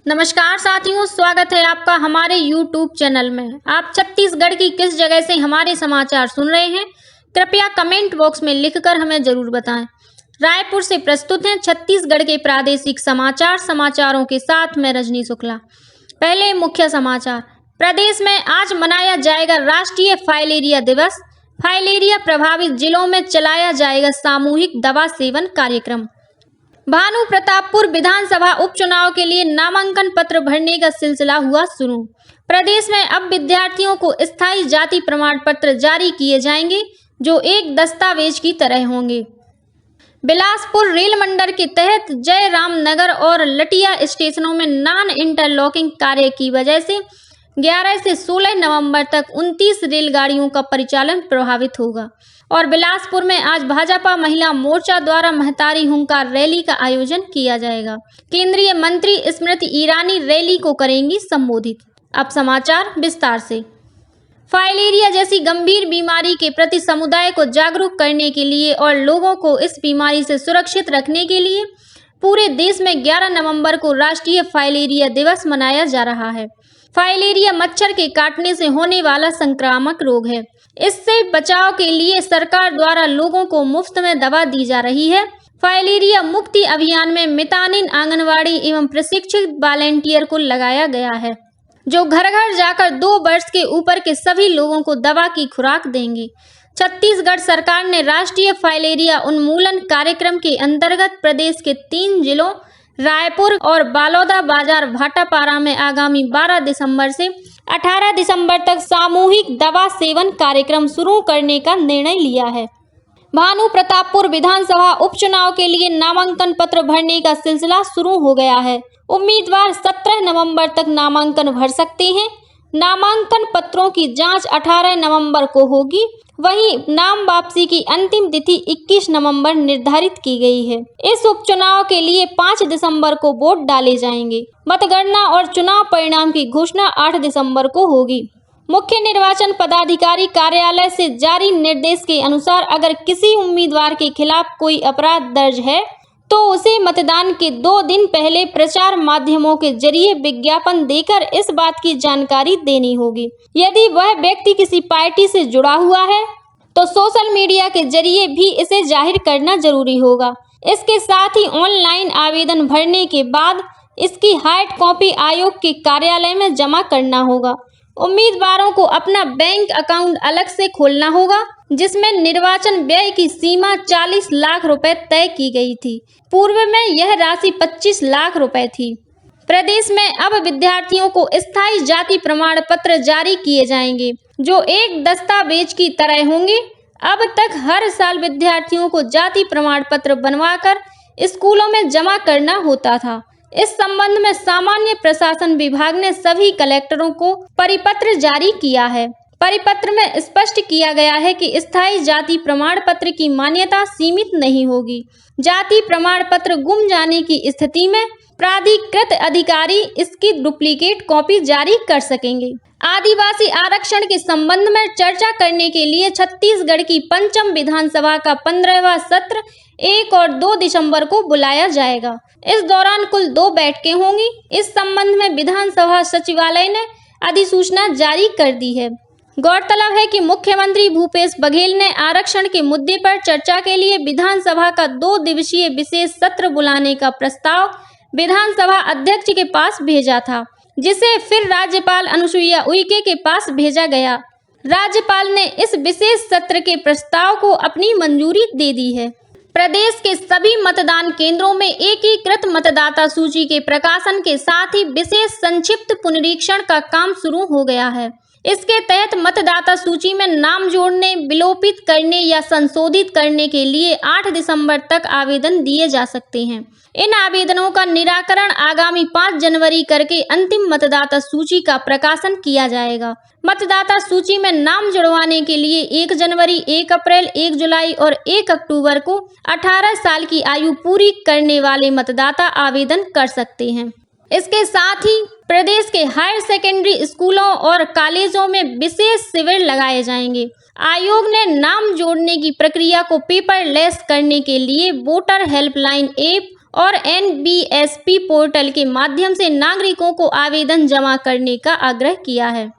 नमस्कार साथियों, स्वागत है आपका हमारे YouTube चैनल में। आप छत्तीसगढ़ की किस जगह से हमारे समाचार सुन रहे हैं, कृपया कमेंट बॉक्स में लिखकर हमें जरूर बताएं। रायपुर से प्रस्तुत हैं छत्तीसगढ़ के प्रादेशिक समाचारों के साथ मैं रजनी शुक्ला। पहले मुख्य समाचार। प्रदेश में आज मनाया जाएगा राष्ट्रीय फाइलेरिया दिवस। फाइलेरिया प्रभावित जिलों में चलाया जाएगा सामूहिक दवा सेवन कार्यक्रम। भानु प्रतापपुर विधानसभा उपचुनाव के लिए नामांकन पत्र भरने का सिलसिला हुआ शुरू। प्रदेश में अब विद्यार्थियों को स्थायी जाति प्रमाण पत्र जारी किए जाएंगे, जो एक दस्तावेज की तरह होंगे। बिलासपुर रेल मंडल के तहत जयराम नगर और लटिया स्टेशनों में नॉन इंटरलॉकिंग कार्य की वजह से 11 से 16 नवंबर तक 29 रेलगाड़ियों का परिचालन प्रभावित होगा। और बिलासपुर में आज भाजपा महिला मोर्चा द्वारा महतारी हुंकार रैली का आयोजन किया जाएगा। केंद्रीय मंत्री स्मृति ईरानी रैली को करेंगी संबोधित। अब समाचार विस्तार से। फाइलेरिया जैसी गंभीर बीमारी के प्रति समुदाय को जागरूक करने के लिए और लोगों को इस बीमारी से सुरक्षित रखने के लिए पूरे देश में 11 नवंबर को राष्ट्रीय फाइलेरिया दिवस मनाया जा रहा है। फाइलेरिया मच्छर के काटने से होने वाला संक्रामक रोग है। इससे बचाव के लिए सरकार द्वारा लोगों को मुफ्त में दवा दी जा रही है। फाइलेरिया मुक्ति अभियान में मितानिन आंगनवाड़ी एवं प्रशिक्षित वॉलेंटियर को लगाया गया है, जो घर घर जाकर 2 वर्ष के ऊपर के सभी लोगों को दवा की खुराक देंगे। छत्तीसगढ़ सरकार ने राष्ट्रीय फाइलेरिया उन्मूलन कार्यक्रम के अंतर्गत प्रदेश के 3 जिलों रायपुर और बालोदाबाजार भाटापारा में आगामी 12 दिसंबर से 18 दिसंबर तक सामूहिक दवा सेवन कार्यक्रम शुरू करने का निर्णय लिया है। भानु प्रतापपुर विधानसभा उपचुनाव के लिए नामांकन पत्र भरने का सिलसिला शुरू हो गया है। उम्मीदवार 17 नवंबर तक नामांकन भर सकते हैं। नामांकन पत्रों की जांच 18 नवंबर को होगी। वहीं नाम वापसी की अंतिम तिथि 21 नवंबर निर्धारित की गई है। इस उपचुनाव के लिए 5 दिसंबर को वोट डाले जाएंगे। मतगणना और चुनाव परिणाम की घोषणा 8 दिसंबर को होगी। मुख्य निर्वाचन पदाधिकारी कार्यालय से जारी निर्देश के अनुसार अगर किसी उम्मीदवार के खिलाफ कोई अपराध दर्ज है तो उसे मतदान के 2 दिन पहले प्रचार माध्यमों के जरिए विज्ञापन देकर इस बात की जानकारी देनी होगी। यदि वह व्यक्ति किसी पार्टी से जुड़ा हुआ है तो सोशल मीडिया के जरिए भी इसे जाहिर करना जरूरी होगा। इसके साथ ही ऑनलाइन आवेदन भरने के बाद इसकी हार्ड कॉपी आयोग के कार्यालय में जमा करना होगा। उम्मीदवारों को अपना बैंक अकाउंट अलग से खोलना होगा, जिसमें निर्वाचन व्यय की सीमा 40 लाख रुपए तय की गई थी। पूर्व में यह राशि 25 लाख रुपए थी। प्रदेश में अब विद्यार्थियों को स्थायी जाति प्रमाण पत्र जारी किए जाएंगे, जो एक दस्तावेज की तरह होंगे। अब तक हर साल विद्यार्थियों को जाति प्रमाण पत्र बनवाकर स्कूलों में जमा करना होता था। इस संबंध में सामान्य प्रशासन विभाग ने सभी कलेक्टरों को परिपत्र जारी किया है। परिपत्र में स्पष्ट किया गया है कि स्थायी जाति प्रमाण पत्र की मान्यता सीमित नहीं होगी। जाति प्रमाण पत्र गुम जाने की स्थिति में प्राधिकृत अधिकारी इसकी डुप्लीकेट कॉपी जारी कर सकेंगे। आदिवासी आरक्षण के संबंध में चर्चा करने के लिए छत्तीसगढ़ की पंचम विधानसभा का 15वां सत्र 1 और 2 दिसंबर को बुलाया जाएगा। इस दौरान कुल 2 बैठकें होंगी। इस संबंध में विधानसभा सचिवालय ने अधिसूचना जारी कर दी है। गौरतलब है कि मुख्यमंत्री भूपेश बघेल ने आरक्षण के मुद्दे पर चर्चा के लिए विधानसभा का 2 दिवसीय विशेष सत्र बुलाने का प्रस्ताव विधानसभा अध्यक्ष के पास भेजा था, जिसे फिर राज्यपाल अनुसुईया उइके के पास भेजा गया। राज्यपाल ने इस विशेष सत्र के प्रस्ताव को अपनी मंजूरी दे दी है। प्रदेश के सभी मतदान केंद्रों में एकीकृत मतदाता सूची के प्रकाशन के साथ ही विशेष संक्षिप्त पुनरीक्षण का काम शुरू हो गया है। इसके तहत मतदाता सूची में नाम जोड़ने, विलोपित करने या संशोधित करने के लिए 8 दिसंबर तक आवेदन दिए जा सकते हैं। इन आवेदनों का निराकरण आगामी 5 जनवरी करके अंतिम मतदाता सूची का प्रकाशन किया जाएगा। मतदाता सूची में नाम जुड़वाने के लिए 1 जनवरी, 1 अप्रैल, 1 जुलाई और 1 अक्टूबर को 18 साल की आयु पूरी करने वाले मतदाता आवेदन कर सकते हैं। इसके साथ ही प्रदेश के हायर सेकेंडरी स्कूलों और कॉलेजों में विशेष शिविर लगाए जाएंगे। आयोग ने नाम जोड़ने की प्रक्रिया को पेपरलेस करने के लिए वोटर हेल्पलाइन ऐप और NBSP पोर्टल के माध्यम से नागरिकों को आवेदन जमा करने का आग्रह किया है।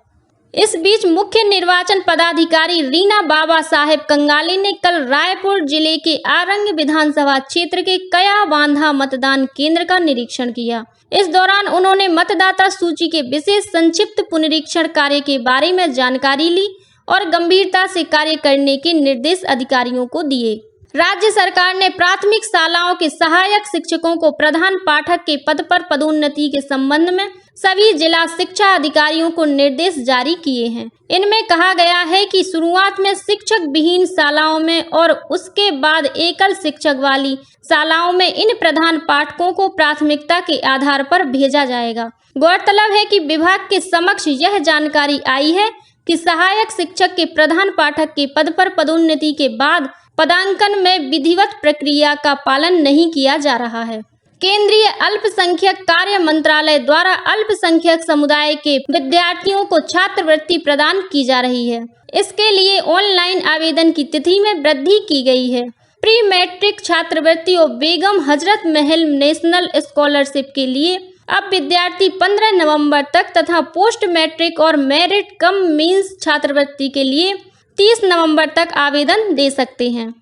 इस बीच मुख्य निर्वाचन पदाधिकारी रीना बाबा साहेब कंगाली ने कल रायपुर जिले के आरंग विधानसभा क्षेत्र के कया बांधा मतदान केंद्र का निरीक्षण किया। इस दौरान उन्होंने मतदाता सूची के विशेष संक्षिप्त पुनरीक्षण कार्य के बारे में जानकारी ली और गंभीरता से कार्य करने के निर्देश अधिकारियों को दिए। राज्य सरकार ने प्राथमिक शालाओं के सहायक शिक्षकों को प्रधान पाठक के पद पर पदोन्नति के संबंध में सभी जिला शिक्षा अधिकारियों को निर्देश जारी किए हैं। इनमें कहा गया है कि शुरुआत में शिक्षक विहीन शालाओं में और उसके बाद एकल शिक्षक वाली शालाओं में इन प्रधान पाठकों को प्राथमिकता के आधार पर भेजा जाएगा। गौरतलब है कि विभाग के समक्ष यह जानकारी आई है कि सहायक शिक्षक के प्रधान पाठक के पद पर पदोन्नति के बाद पदांकन में विधिवत प्रक्रिया का पालन नहीं किया जा रहा है। केंद्रीय अल्पसंख्यक कार्य मंत्रालय द्वारा अल्पसंख्यक समुदाय के विद्यार्थियों को छात्रवृत्ति प्रदान की जा रही है। इसके लिए ऑनलाइन आवेदन की तिथि में वृद्धि की गई है। प्री मैट्रिक छात्रवृत्ति और बेगम हजरत महल नेशनल स्कॉलरशिप के लिए अब विद्यार्थी 15 नवंबर तक तथा पोस्ट मैट्रिक और मेरिट कम मीन्स छात्रवृत्ति के लिए 30 नवंबर तक आवेदन दे सकते हैं।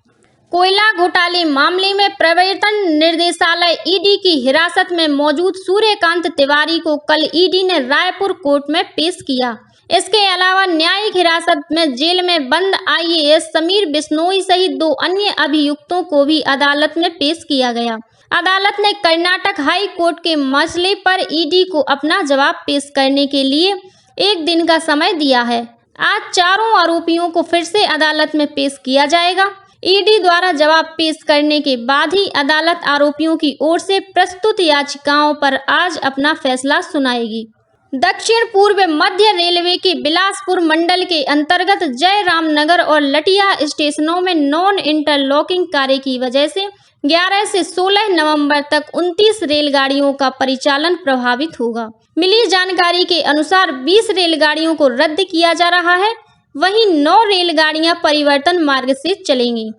कोयला घोटाले मामले में प्रवर्तन निर्देशालय ईडी की हिरासत में मौजूद सूर्यकांत तिवारी को कल ईडी ने रायपुर कोर्ट में पेश किया। इसके अलावा न्यायिक हिरासत में जेल में बंद IAS समीर बिश्नोई सहित 2 अन्य अभियुक्तों को भी अदालत में पेश किया गया। अदालत ने कर्नाटक हाई कोर्ट के मसले पर ईडी को अपना जवाब पेश करने के लिए 1 दिन का समय दिया है। आज चारों आरोपियों को फिर से अदालत में पेश किया जाएगा। ईडी द्वारा जवाब पेश करने के बाद ही अदालत आरोपियों की ओर से प्रस्तुत याचिकाओं पर आज अपना फैसला सुनाएगी। दक्षिण पूर्व मध्य रेलवे के बिलासपुर मंडल के अंतर्गत जयराम नगर और लटिया स्टेशनों में नॉन इंटरलॉकिंग कार्य की वजह से 11 से 16 नवंबर तक 29 रेलगाड़ियों का परिचालन प्रभावित होगा। मिली जानकारी के अनुसार 20 रेलगाड़ियों को रद्द किया जा रहा है, वहीं 9 रेलगाड़ियां परिवर्तन मार्ग से चलेंगी।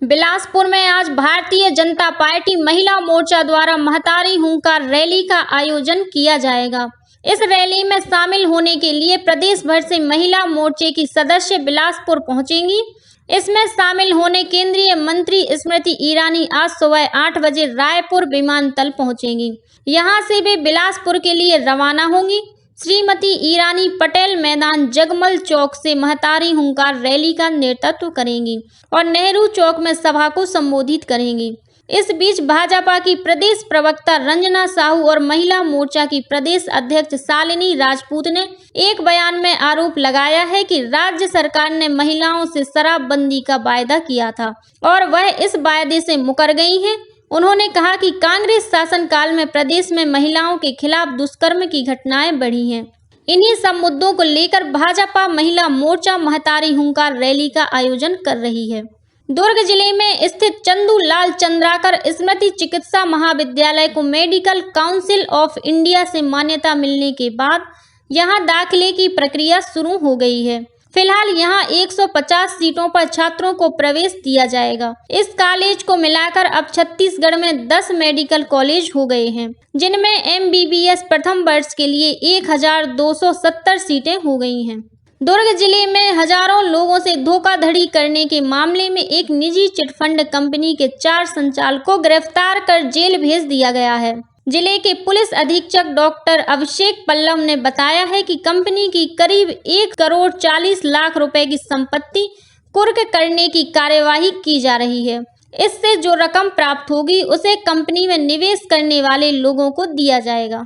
बिलासपुर में आज भारतीय जनता पार्टी महिला मोर्चा द्वारा महतारी हुंकार रैली का आयोजन किया जाएगा। इस रैली में शामिल होने के लिए प्रदेश भर से महिला मोर्चे की सदस्य बिलासपुर पहुंचेंगी। इसमें शामिल होने केंद्रीय मंत्री स्मृति ईरानी आज सुबह 8 बजे रायपुर विमानतल पहुंचेंगी। यहां से वे बिलासपुर के लिए रवाना होंगी। श्रीमती ईरानी पटेल मैदान जगमल चौक से महतारी हुंकार रैली का नेतृत्व करेंगी और नेहरू चौक में सभा को संबोधित करेंगी। इस बीच भाजपा की प्रदेश प्रवक्ता रंजना साहू और महिला मोर्चा की प्रदेश अध्यक्ष शालिनी राजपूत ने एक बयान में आरोप लगाया है कि राज्य सरकार ने महिलाओं से शराबबंदी का वायदा किया था और वह इस वायदे से मुकर गई हैं। उन्होंने कहा कि कांग्रेस शासनकाल में प्रदेश में महिलाओं के खिलाफ दुष्कर्म की घटनाएं बढ़ी हैं। इन्हीं सब मुद्दों को लेकर भाजपा महिला मोर्चा महतारी हुंकार रैली का आयोजन कर रही है। दुर्ग जिले में स्थित चंदूलाल चंद्राकर स्मृति चिकित्सा महाविद्यालय को मेडिकल काउंसिल ऑफ इंडिया से मान्यता मिलने के बाद यहां दाखिले की प्रक्रिया शुरू हो गई है। फिलहाल यहां 150 सीटों पर छात्रों को प्रवेश दिया जाएगा। इस कॉलेज को मिलाकर अब छत्तीसगढ़ में 10 मेडिकल कॉलेज हो गए हैं, जिनमें MBBS प्रथम वर्ष के लिए 1270 सीटें हो गई हैं। दुर्ग जिले में हजारों लोगों से धोखाधड़ी करने के मामले में एक निजी चिटफंड कंपनी के 4 संचालकों को गिरफ्तार कर जेल भेज दिया गया है। जिले के पुलिस अधीक्षक डॉक्टर अभिषेक पल्लव ने बताया है कि कंपनी की करीब 1 करोड़ 40 लाख रुपए की संपत्ति कुर्क करने की कार्यवाही की जा रही है। इससे जो रकम प्राप्त होगी उसे कंपनी में निवेश करने वाले लोगों को दिया जाएगा।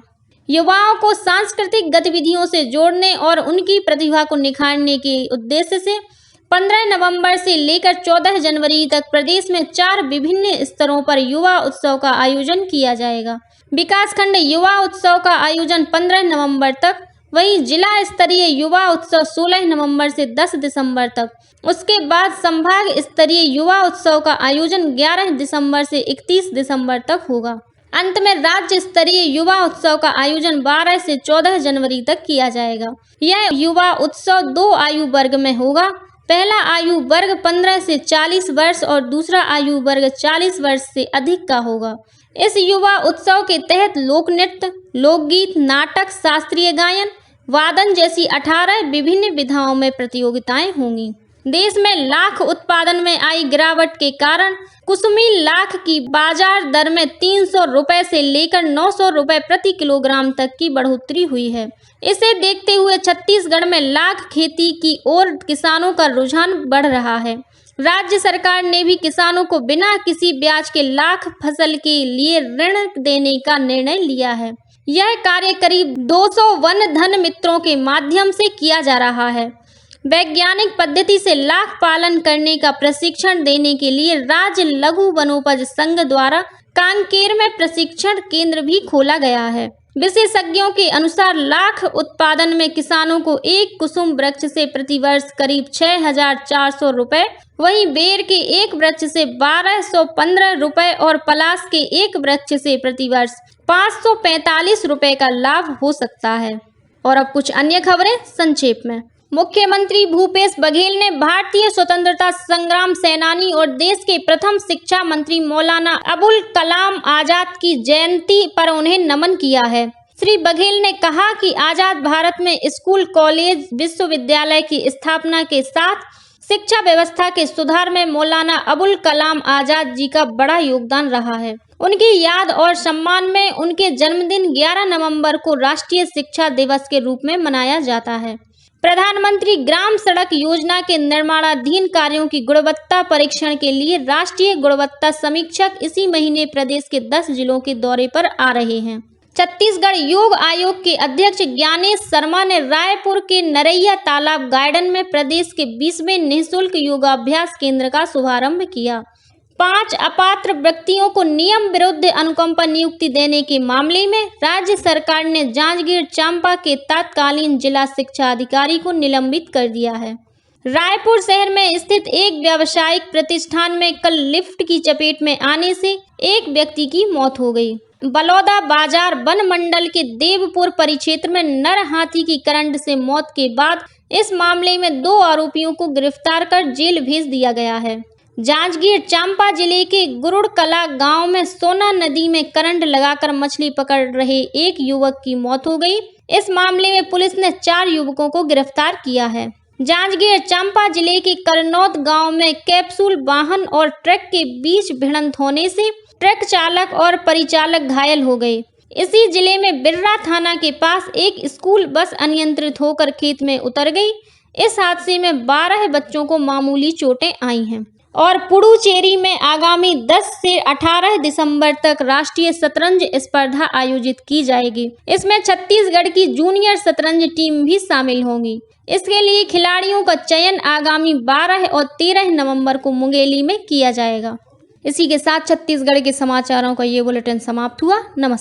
युवाओं को सांस्कृतिक गतिविधियों से जोड़ने और उनकी प्रतिभा को निखारने के उद्देश्य से 15 नवंबर से लेकर 14 जनवरी तक प्रदेश में 4 विभिन्न स्तरों पर युवा उत्सव का आयोजन किया जाएगा। विकासखंड युवा उत्सव का आयोजन 15 नवंबर तक, वहीं जिला स्तरीय युवा उत्सव 16 नवंबर से 10 दिसंबर तक। उसके बाद संभाग स्तरीय युवा उत्सव का आयोजन 11 दिसंबर से 31 दिसंबर तक होगा। अंत में राज्य स्तरीय युवा उत्सव का आयोजन 12 से 14 जनवरी तक किया जाएगा। यह युवा उत्सव 2 आयु वर्ग में होगा। पहला आयु वर्ग 15 से 40 वर्ष और दूसरा आयु वर्ग 40 वर्ष से अधिक का होगा। इस युवा उत्सव के तहत लोक नृत्य, लोकगीत, नाटक, शास्त्रीय गायन, वादन जैसी 18 विभिन्न विधाओं में प्रतियोगिताएं होंगी। देश में लाख उत्पादन में आई गिरावट के कारण कुसुमी लाख की बाजार दर में 300 रुपए से लेकर 900 रुपए प्रति किलोग्राम तक की बढ़ोतरी हुई है। इसे देखते हुए छत्तीसगढ़ में लाख खेती की ओर किसानों का रुझान बढ़ रहा है। राज्य सरकार ने भी किसानों को बिना किसी ब्याज के लाख फसल के लिए ऋण देने का निर्णय लिया है। यह कार्य करीब 200 वन धन मित्रों के माध्यम से किया जा रहा है। वैज्ञानिक पद्धति से लाख पालन करने का प्रशिक्षण देने के लिए राज्य लघु वनोपज संघ द्वारा कांकेर में प्रशिक्षण केंद्र भी खोला गया है। विशेषज्ञों के अनुसार लाख उत्पादन में किसानों को एक कुसुम वृक्ष से प्रतिवर्ष करीब 6,400 रुपए, वहीं बेर के एक वृक्ष से 1,215 रुपए और पलाश के एक वृक्ष से प्रतिवर्ष 545 रुपए का लाभ हो सकता है। और अब कुछ अन्य खबरें संक्षेप में। मुख्यमंत्री भूपेश बघेल ने भारतीय स्वतंत्रता संग्राम सेनानी और देश के प्रथम शिक्षा मंत्री मौलाना अबुल कलाम आजाद की जयंती पर उन्हें नमन किया है। श्री बघेल ने कहा कि आजाद भारत में स्कूल, कॉलेज, विश्वविद्यालय की स्थापना के साथ शिक्षा व्यवस्था के सुधार में मौलाना अबुल कलाम आजाद जी का बड़ा योगदान रहा है। उनकी याद और सम्मान में उनके जन्मदिन 11 नवंबर को राष्ट्रीय शिक्षा दिवस के रूप में मनाया जाता है। प्रधानमंत्री ग्राम सड़क योजना के निर्माणाधीन कार्यों की गुणवत्ता परीक्षण के लिए राष्ट्रीय गुणवत्ता समीक्षक इसी महीने प्रदेश के 10 जिलों के दौरे पर आ रहे हैं। छत्तीसगढ़ योग आयोग के अध्यक्ष ज्ञानेश शर्मा ने रायपुर के नरैया तालाब गार्डन में प्रदेश के 20वें निःशुल्क योगाभ्यास केंद्र का शुभारंभ किया। 5 अपात्र व्यक्तियों को नियम विरुद्ध अनुकंपा नियुक्ति देने के मामले में राज्य सरकार ने जांजगीर चांपा के तत्कालीन जिला शिक्षा अधिकारी को निलंबित कर दिया है। रायपुर शहर में स्थित एक व्यावसायिक प्रतिष्ठान में कल लिफ्ट की चपेट में आने से एक व्यक्ति की मौत हो गई। बलौदा बाजार वन मंडल के देवपुर परिक्षेत्र में नर हाथी की करंट से मौत के बाद इस मामले में 2 आरोपियों को गिरफ्तार कर जेल भेज दिया गया है। जांजगीर चांपा जिले के गुरुड़कला गांव में सोना नदी में करंट लगाकर मछली पकड़ रहे एक युवक की मौत हो गई। इस मामले में पुलिस ने 4 युवकों को गिरफ्तार किया है। जांजगीर चांपा जिले के करनौद गांव में कैप्सूल वाहन और ट्रक के बीच भिड़ंत होने से ट्रक चालक और परिचालक घायल हो गए। इसी जिले में बिर्रा थाना के पास एक स्कूल बस अनियंत्रित होकर खेत में उतर गई। इस हादसे में 12 बच्चों को मामूली चोटें आई हैं। और पुडुचेरी में आगामी 10 से 18 दिसंबर तक राष्ट्रीय शतरंज स्पर्धा आयोजित की जाएगी। इसमें छत्तीसगढ़ की जूनियर शतरंज टीम भी शामिल होगी। इसके लिए खिलाड़ियों का चयन आगामी 12 और 13 नवंबर को मुंगेली में किया जाएगा। इसी के साथ छत्तीसगढ़ के समाचारों का ये बुलेटिन समाप्त हुआ। नमस्कार।